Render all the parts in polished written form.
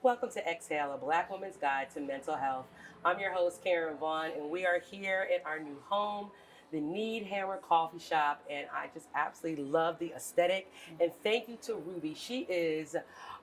Welcome to Exhale, a Black woman's guide to mental health. I'm your host, Karen Vaughn, and we are here in our new home, the Need Hammer Coffee Shop, and I just absolutely love the aesthetic. And thank you to Ruby. She is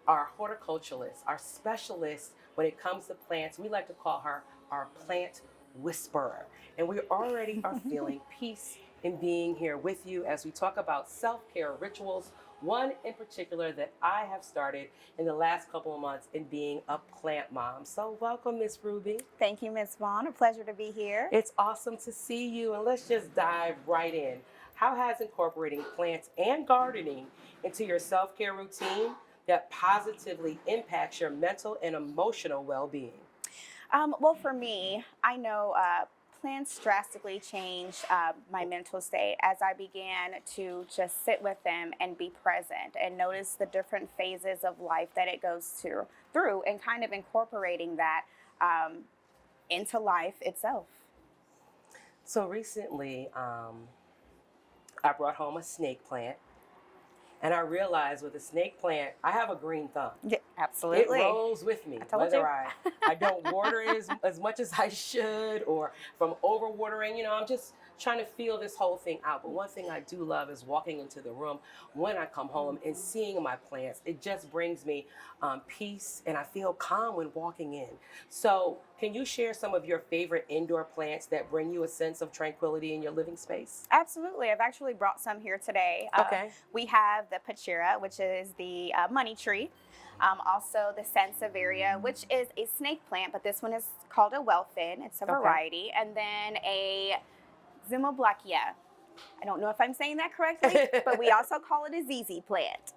our horticulturalist, our specialist when it comes to plants. We like to call her our plant whisperer. And we already are feeling peace in being here with you as we talk about self-care rituals. One in particular that I have started in the last couple of months in being a plant mom. So welcome, Miss Ruby. Thank you, Ms. Vaughn. A pleasure to be here. It's awesome to see you, and let's just dive right in. How has incorporating plants and gardening into your self-care routine that positively impacts your mental and emotional well-being? Well, for me, I know plants drastically changed my mental state as I began to just sit with them and be present and notice the different phases of life that it goes through and kind of incorporating that into life itself. So recently, I brought home a snake plant. And I realized with a snake plant, I have a green thumb. Yeah, absolutely. It rolls with me, whether I don't water it as much as I should, or from overwatering. I'm just trying to feel this whole thing out. But one thing I do love is walking into the room when I come home and seeing my plants. It just brings me peace, and I feel calm when walking in. So can you share some of your favorite indoor plants that bring you a sense of tranquility in your living space? Absolutely. I've actually brought some here today. Okay. We have the Pachira, which is the money tree. Also the Sansevieria, which is a snake plant, but this one is called a wellfin. It's a variety. And then a Zimoblakia. I don't know if I'm saying that correctly, but we also call it a ZZ plant.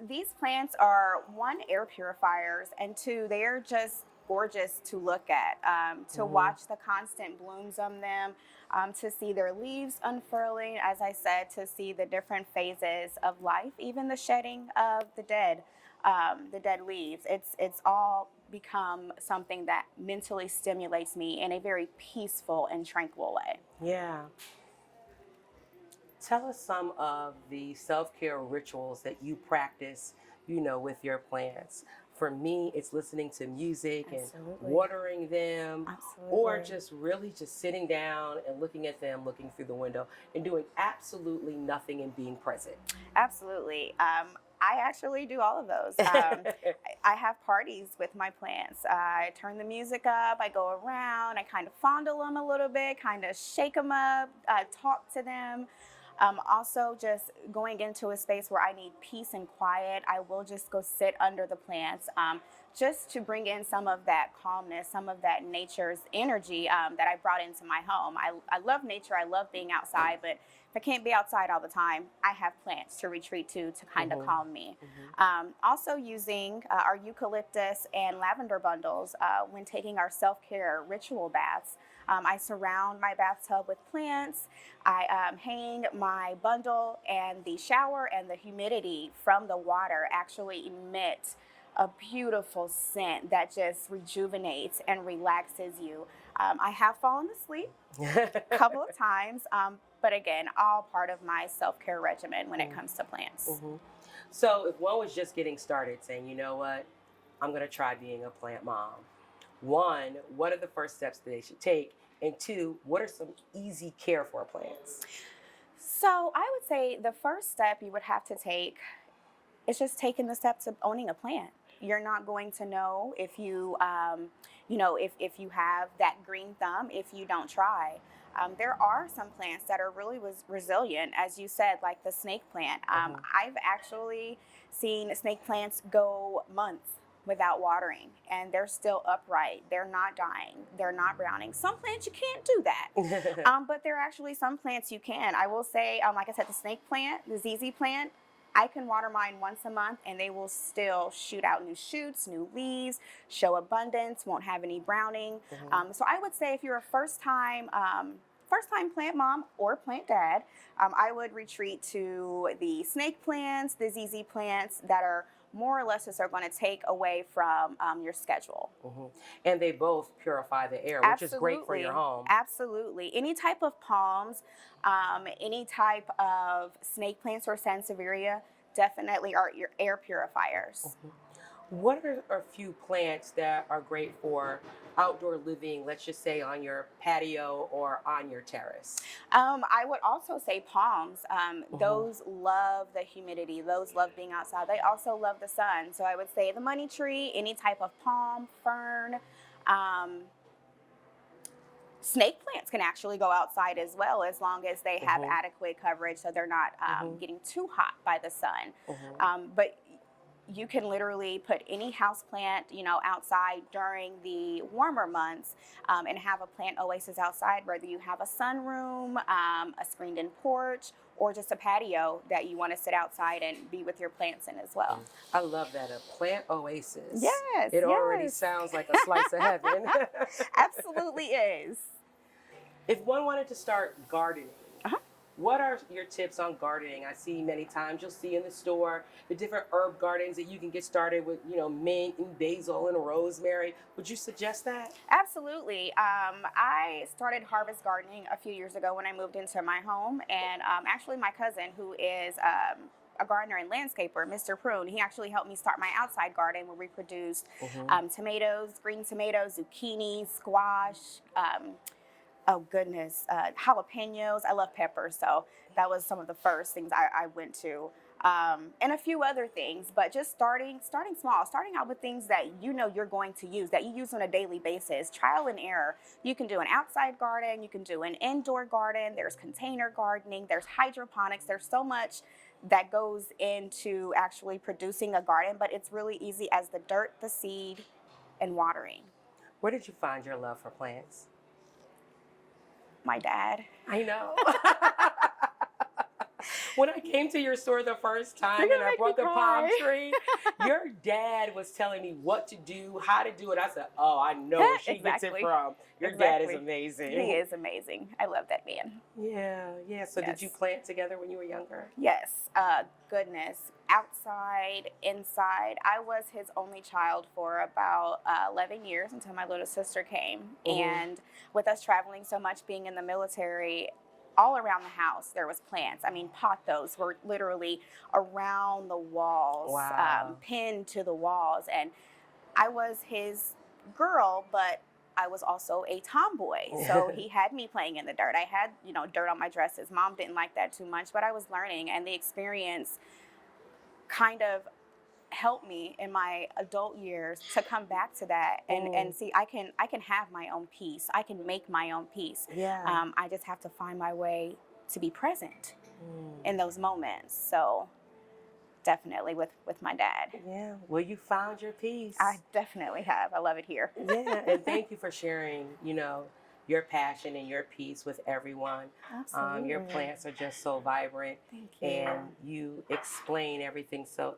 These plants are, one, air purifiers, and two, they are just gorgeous to look at, to watch the constant blooms on them, to see their leaves unfurling, as I said, to see the different phases of life, even the shedding of the dead leaves. It's all become something that mentally stimulates me in a very peaceful and tranquil way. Yeah. Tell us some of the self-care rituals that you practice, with your plants. For me, it's listening to music and watering them, or just really just sitting down and looking at them, looking through the window and doing absolutely nothing and being present. Absolutely. I actually do all of those. I have parties with my plants. I turn the music up, I go around, I kind of fondle them a little bit, kind of shake them up, talk to them. Also, just going into a space where I need peace and quiet, I will just go sit under the plants, just to bring in some of that calmness, some of that nature's energy that I brought into my home. I love nature, I love being outside, but if I can't be outside all the time, I have plants to retreat to kind of calm me. Also using our eucalyptus and lavender bundles when taking our self-care ritual baths. I surround my bathtub with plants. I hang my bundle, and the shower and the humidity from the water actually emit a beautiful scent that just rejuvenates and relaxes you. I have fallen asleep a couple of times, but again, all part of my self-care regimen when it comes to plants. So if one was just getting started saying, you know what, I'm going to try being a plant mom. One, what are the first steps that they should take? And two, what are some easy care for plants? So I would say the first step you would have to take is just taking the steps of owning a plant. You're not going to know if you, if you have that green thumb if you don't try. There are some plants that are really resilient, as you said, like the snake plant. I've actually seen snake plants go months without watering, and they're still upright. They're not dying. They're not browning. Some plants you can't do that, but there are actually some plants you can. I will say, like I said, the snake plant, the ZZ plant, I can water mine once a month, and they will still shoot out new shoots, new leaves, show abundance, won't have any browning. So I would say if you're a first-time plant mom or plant dad, I would retreat to the snake plants, the ZZ plants that are more or less are going to take away from your schedule. And they both purify the air, which is great for your home. Absolutely. Any type of palms, any type of snake plants or sansevieria definitely are your air purifiers. What are a few plants that are great for outdoor living, let's just say on your patio or on your terrace? I would also say palms. Hmm. Those love the humidity. Those love being outside. They also love the sun. So I would say the money tree, any type of palm, fern. Um, Snake plants can actually go outside as well, as long as they have Hmm. adequate coverage so they're not Hmm. getting too hot by the sun. Hmm. But you can literally put any house plant, outside during the warmer months, and have a plant oasis outside, whether you have a sunroom, a screened in porch, or just a patio that you want to sit outside and be with your plants in as well. I love that. A plant oasis. Yes, It already yes. sounds like a slice of heaven. Absolutely is. If one wanted to start gardening, Uh-huh. what are your tips on gardening? I see many times you'll see in the store the different herb gardens that you can get started with, mint and basil and rosemary. Would you suggest that? Absolutely. I started harvest gardening a few years ago when I moved into my home, and actually, my cousin, who is a gardener and landscaper, Mr. Prune, he actually helped me start my outside garden where we produced Hmm. tomatoes, green tomatoes, zucchini, squash. Oh goodness, jalapenos. I love peppers, so that was some of the first things I went to, and a few other things. But just starting small, starting out with things that you're going to use, that you use on a daily basis. Trial and error. You can do an outside garden, you can do an indoor garden. There's container gardening. There's hydroponics. There's so much that goes into actually producing a garden, but it's really easy as the dirt, the seed, and watering. Where did you find your love for plants? My dad. I know. When I came to your store the first You're time and gonna I make me brought the palm cry. tree, your dad was telling me what to do, how to do it. I said, "Oh, I know where she gets it Exactly. from. Your dad is Exactly. He amazing." is amazing. I love that man. Yeah, yeah. So did you Yes. plant together when you were younger? Yes. Goodness. Outside, inside. I was his only child for about 11 years until my little sister came. Hmm. And with us traveling so much, being in the military, all around the house there was plants. I mean, pothos were literally around the walls, Wow. pinned to the walls. And I was his girl, but I was also a tomboy. So he had me playing in the dirt. I had, dirt on my dresses. Mom didn't like that too much, but I was learning, and the experience kind of helped me in my adult years to come back to that and Mm, see I can have my own peace. I can make my own peace. yeah. I just have to find my way to be present Mm, in those moments. So definitely with my dad. yeah. Well, you found your I peace. definitely have. I love it here. Yeah, and thank you for sharing, your passion and your peace with everyone. Your Absolutely. plants are just so vibrant, Thank you. and you explain everything so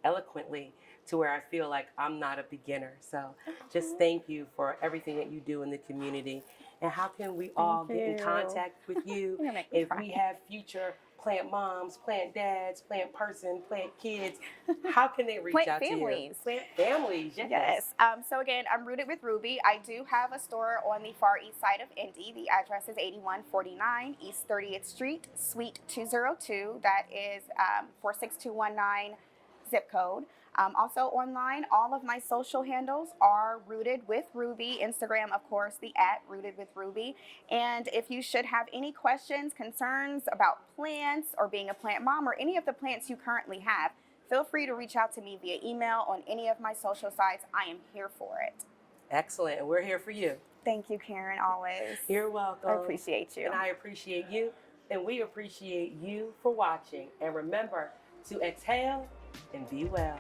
eloquently to where I feel like I'm not a beginner. So just thank you for everything that you do in the community. And how can we Thank all get in you. contact with you You're gonna make me if we cry. have future plant moms, plant dads, plant person, plant kids? How can they reach Plant out to you? families. Plant families, yes. Yes. So again, I'm rooted with Ruby. I do have a store on the far east side of Indy. The address is 8149 East 30th Street, Suite 202. That is 46219 zip code. Also online, all of my social handles are Rooted with Ruby. Instagram, of course, the @Rooted with Ruby. And if you should have any questions, concerns about plants or being a plant mom or any of the plants you currently have, feel free to reach out to me via email on any of my social sites. I am here for it. Excellent. And we're here for you. Thank you, Karen, always. You're I welcome. appreciate you. And I appreciate you. And we appreciate you for watching. And remember to exhale and be well.